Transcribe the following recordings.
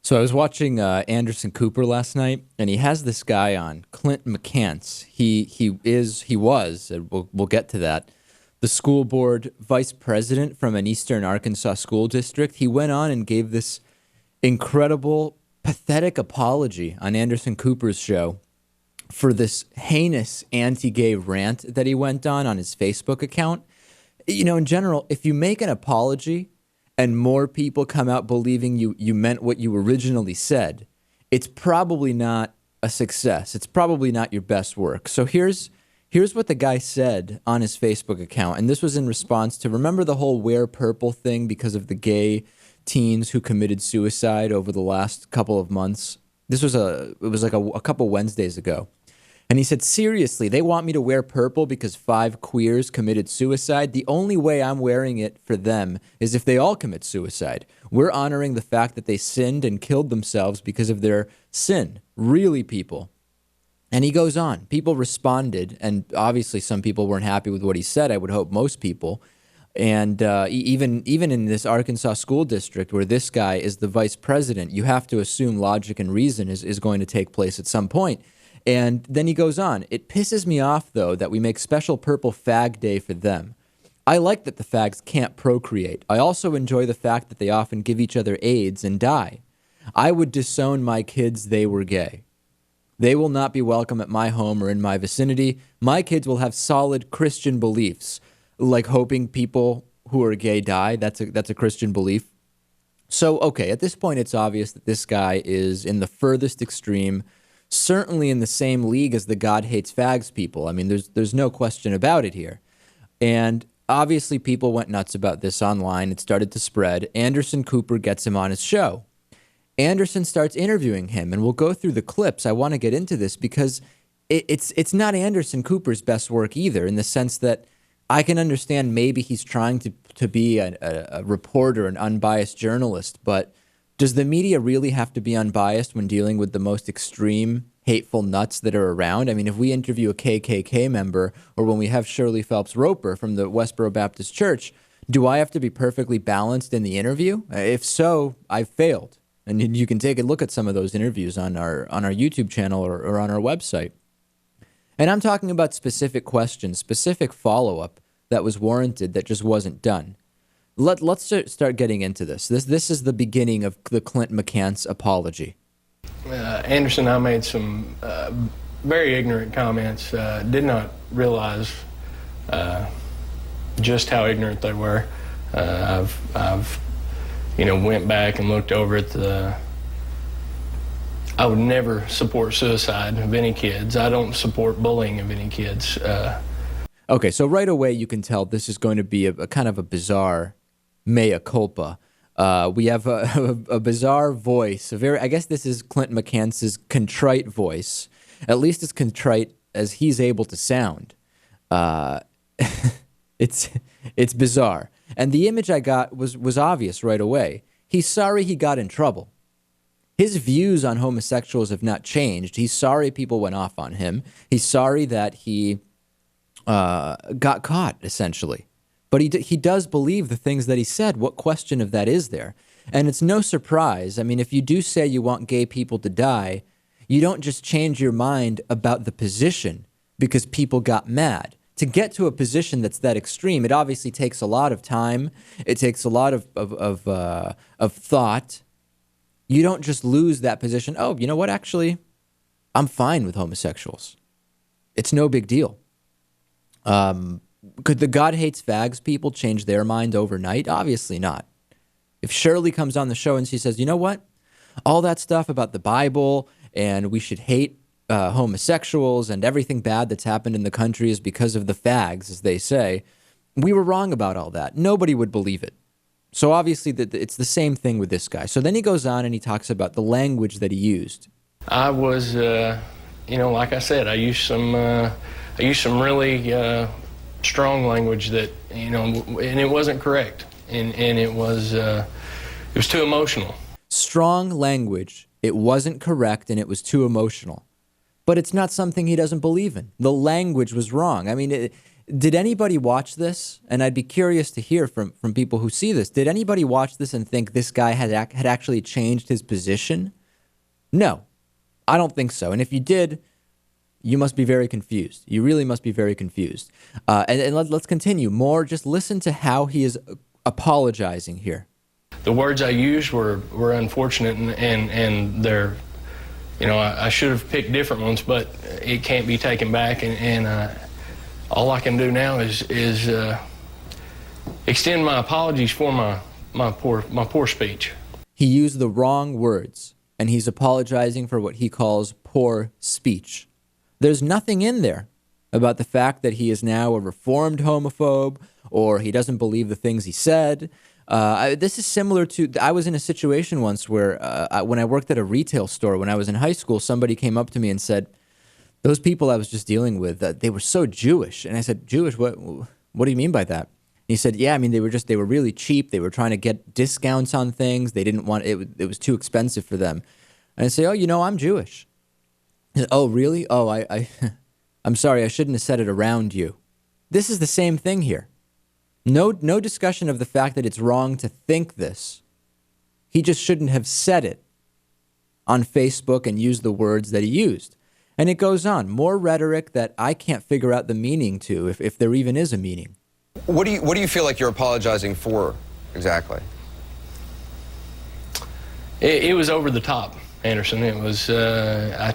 So I was watching Anderson Cooper last night, and he has this guy on, Clint McCance. He was, and we'll get to that, the school board vice president from an Eastern Arkansas school district. He went on and gave this incredible, pathetic apology on Anderson Cooper's show for this heinous anti-gay rant that he went on his Facebook account. You know, in general, if you make an apology and more people come out believing you meant what you originally said, it's probably not a success. It's probably not your best work. So here's what the guy said on his Facebook account. And this was in response to, remember the whole wear purple thing because of the gay teens who committed suicide over the last couple of months? It was like a couple Wednesdays ago. And he said, seriously, they want me to wear purple because 5 queers committed suicide? The only way I'm wearing it for them is if they all commit suicide. We're honoring the fact that they sinned and killed themselves because of their sin. Really, people. And he goes on. People responded, and obviously some people weren't happy with what he said. I would hope most people. And even in this Arkansas school district where this guy is the vice president, you have to assume logic and reason is going to take place at some point. And then he goes on. It pisses me off, though, that we make special purple fag day for them. I like that the fags can't procreate. I also enjoy the fact that they often give each other AIDS and die. I would disown my kids they were gay. They will not be welcome at my home or in my vicinity. My kids will have solid Christian beliefs, like hoping people who are gay die. That's a Christian belief. So, okay, at this point, it's obvious that this guy is in the furthest extreme, certainly in the same league as the God hates fags people. I mean, there's no question about it here. And obviously people went nuts about this online. It started to spread. Anderson Cooper gets him on his show. Anderson starts interviewing him, and we'll go through the clips. I want to get into this because it's not Anderson Cooper's best work either, in the sense that I can understand maybe he's trying to be a reporter, an unbiased journalist, but does the media really have to be unbiased when dealing with the most extreme, hateful nuts that are around? I mean, if we interview a KKK member, or when we have Shirley Phelps Roper from the Westboro Baptist Church, do I have to be perfectly balanced in the interview? If so, I've failed. And you can take a look at some of those interviews on our YouTube channel or on our website. And I'm talking about specific questions, specific follow-up that was warranted that just wasn't done. Let's start getting into this. This is the beginning of the Clint McCance apology. Anderson and I made some very ignorant comments. Did not realize just how ignorant they were. I've went back and looked over at I would never support suicide of any kids. I don't support bullying of any kids. Okay, so right away you can tell this is going to be a kind of a bizarre mea culpa. We have a bizarre voice. I guess this is Clint McCance's contrite voice. At least as contrite as he's able to sound. It's bizarre. And the image I got was obvious right away. He's sorry he got in trouble. His views on homosexuals have not changed. He's sorry people went off on him. He's sorry that he got caught, essentially. But he does believe the things that he said. What question of that is there? And it's no surprise. I mean, if you do say you want gay people to die, you don't just change your mind about the position because people got mad. To get to a position that's that extreme, it obviously takes a lot of time. It takes a lot of thought. You don't just lose that position. Oh, you know what? Actually, I'm fine with homosexuals. It's no big deal. Could the God hates fags people change their mind overnight? Obviously not. If Shirley comes on the show and she says, you know what? All that stuff about the Bible and we should hate homosexuals and everything bad that's happened in the country is because of the fags, as they say, we were wrong about all that. Nobody would believe it. So obviously it's the same thing with this guy. So then he goes on and he talks about the language that he used. I was, like I said, I used some really strong language that, and it wasn't correct. And it was too emotional. Strong language. It wasn't correct and it was too emotional. But it's not something he doesn't believe in. The language was wrong. I mean, Did anybody watch this? And I'd be curious to hear from people who see this. Did anybody watch this and think this guy had actually changed his position? No, I don't think so. And if you did, you must be very confused. You really must be very confused. And let's continue. More, just listen to how he is apologizing here. The words I used were unfortunate, and they're, I should have picked different ones, but it can't be taken back. And all I can do now is extend my apologies for my poor speech. He used the wrong words, and he's apologizing for what he calls poor speech. There's nothing in there about the fact that he is now a reformed homophobe or he doesn't believe the things he said. This is similar to, I was in a situation once where when I worked at a retail store when I was in high school, somebody came up to me and said, those people I was just dealing with, they were so Jewish. And I said, Jewish? What do you mean by that? And he said, yeah, I mean, they were really cheap. They were trying to get discounts on things. They didn't want, it was too expensive for them. And I say, oh, I'm Jewish. He said, oh, really? Oh, I'm sorry, I shouldn't have said it around you. This is the same thing here. No discussion of the fact that it's wrong to think this. He just shouldn't have said it on Facebook and used the words that he used. And it goes on. More rhetoric that I can't figure out the meaning to, if there even is a meaning. What do you feel like you're apologizing for exactly? It was over the top, Anderson. It was, I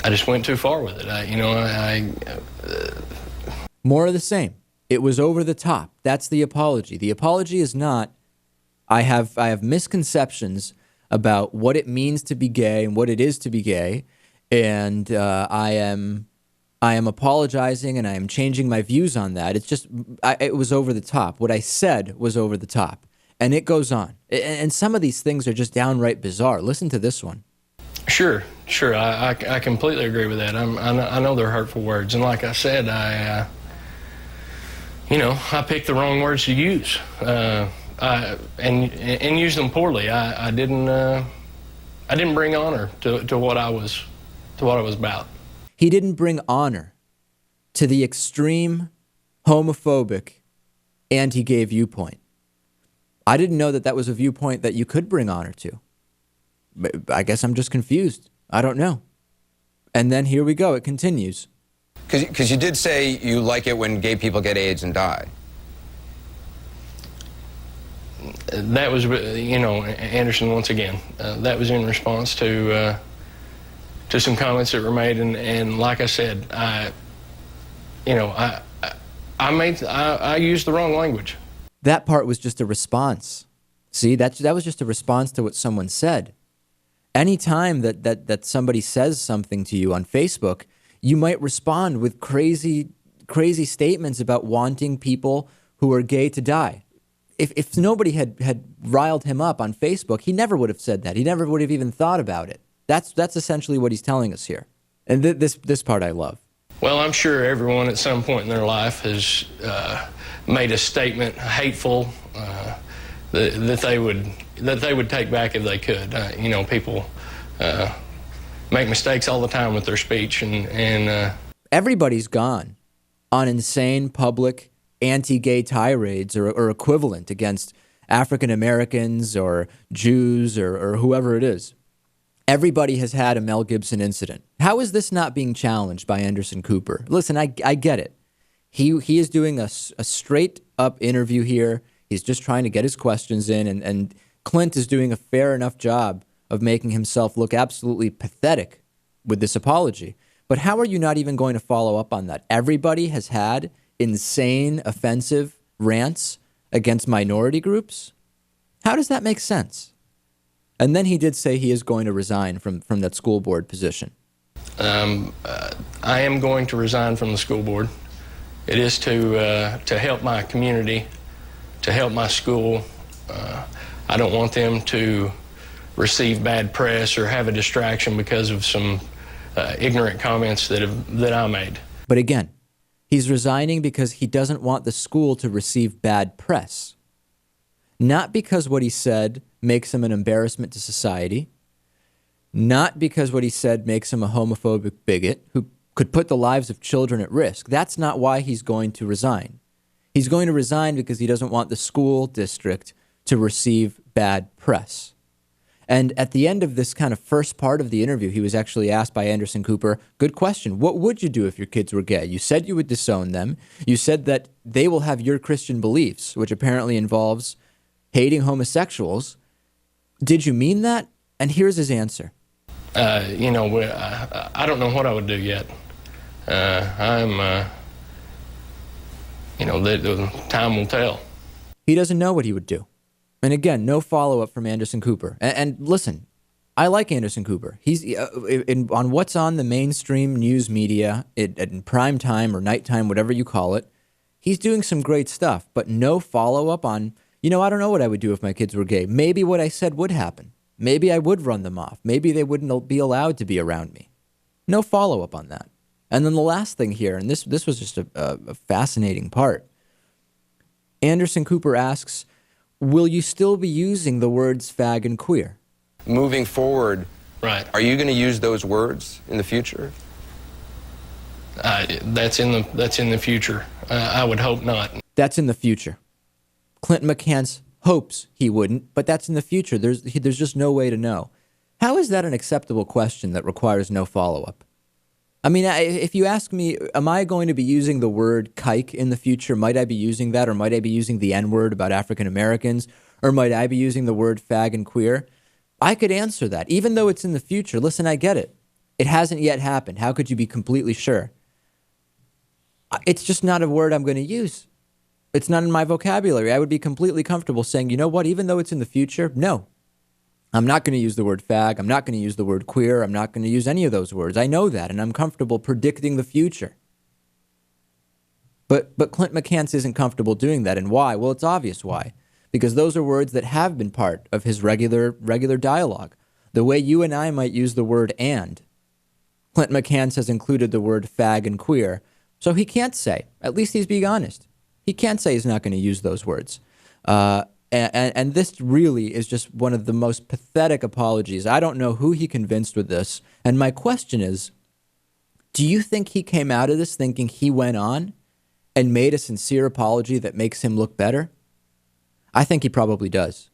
just went too far with it. More of the same. It was over the top. That's the apology. The apology is not, I have misconceptions about what it means to be gay and what it is to be gay, and I am apologizing and I am changing my views on that. It's just, it was over the top. What I said was over the top, and it goes on. And some of these things are just downright bizarre. Listen to this one. Sure. I completely agree with that. I know they're hurtful words, and like I said, I picked the wrong words to use. And used them poorly. I didn't bring honor to what I was about. He didn't bring honor to the extreme homophobic anti-gay viewpoint. I didn't know that was a viewpoint that you could bring honor to. But I guess I'm just confused. I don't know. And then here we go. It continues. Because you did say you like it when gay people get AIDS and die. That was, Anderson, once again, that was in response to some comments that were made, and like I said, I used the wrong language. That part was just a response. See, that was just a response to what someone said. Anytime that somebody says something to you on Facebook, you might respond with crazy statements about wanting people who are gay to die. If nobody had riled him up on Facebook, he never would have said that. He never would have even thought about it. That's essentially what he's telling us here. And this part I love. Well, I'm sure everyone at some point in their life has made a statement hateful that they would take back if they could. People make mistakes all the time with their speech, and everybody's gone on insane public anti-gay tirades or equivalent against African Americans or Jews or whoever it is. Everybody has had a Mel Gibson incident. How is this not being challenged by Anderson Cooper? Listen, I get it. He is doing a straight up interview here. He's just trying to get his questions in, and Clint is doing a fair enough job of making himself look absolutely pathetic with this apology. But how are you not even going to follow up on that? Everybody has had insane, offensive rants against minority groups? How does that make sense? And then he did say he is going to resign from that school board position. I am going to resign from the school board. It is to help my community, to help my school. I don't want them to receive bad press or have a distraction because of some ignorant comments that I made. But again, he's resigning because he doesn't want the school to receive bad press. Not because what he said makes him an embarrassment to society. Not because what he said makes him a homophobic bigot, who could put the lives of children at risk. That's not why he's going to resign. He's going to resign because he doesn't want the school district to receive bad press. And at the end of this kind of first part of the interview, he was actually asked by Anderson Cooper, good question, what would you do if your kids were gay? You said you would disown them. You said that they will have your Christian beliefs, which apparently involves hating homosexuals. Did you mean that? And here's his answer. I don't know what I would do yet. The time will tell. He doesn't know what he would do. And again, no follow-up from Anderson Cooper. And listen, I like Anderson Cooper. He's on what's on the mainstream news media in prime time or nighttime, whatever you call it. He's doing some great stuff, but no follow-up on, I don't know what I would do if my kids were gay. Maybe what I said would happen. Maybe I would run them off. Maybe they wouldn't be allowed to be around me. No follow-up on that. And then the last thing here, and this was just a fascinating part. Anderson Cooper asks, will you still be using the words fag and queer? Moving forward, right? Are you going to use those words in the future? That's in the future. I would hope not. That's in the future. Clint McCance hopes he wouldn't, but that's in the future. There's just no way to know. How is that an acceptable question that requires no follow-up? I mean, if you ask me, am I going to be using the word kike in the future? Might I be using that, or might I be using the N-word about African Americans, or might I be using the word fag and queer? I could answer that, even though it's in the future. Listen, I get it. It hasn't yet happened. How could you be completely sure? It's just not a word I'm going to use. It's not in my vocabulary. I would be completely comfortable saying, you know what, even though it's in the future, no. I'm not going to use the word fag. I'm not going to use the word queer. I'm not going to use any of those words. I know that, and I'm comfortable predicting the future. But Clint McCance isn't comfortable doing that, and why? Well, it's obvious why. Because those are words that have been part of his regular dialogue. The way you and I might use the word and. Clint McCance has included the word fag and queer, so he can't say, at least he's being honest, he can't say he's not going to use those words. And this really is just one of the most pathetic apologies. I don't know who he convinced with this. And my question is, do you think he came out of this thinking he went on and made a sincere apology that makes him look better? I think he probably does.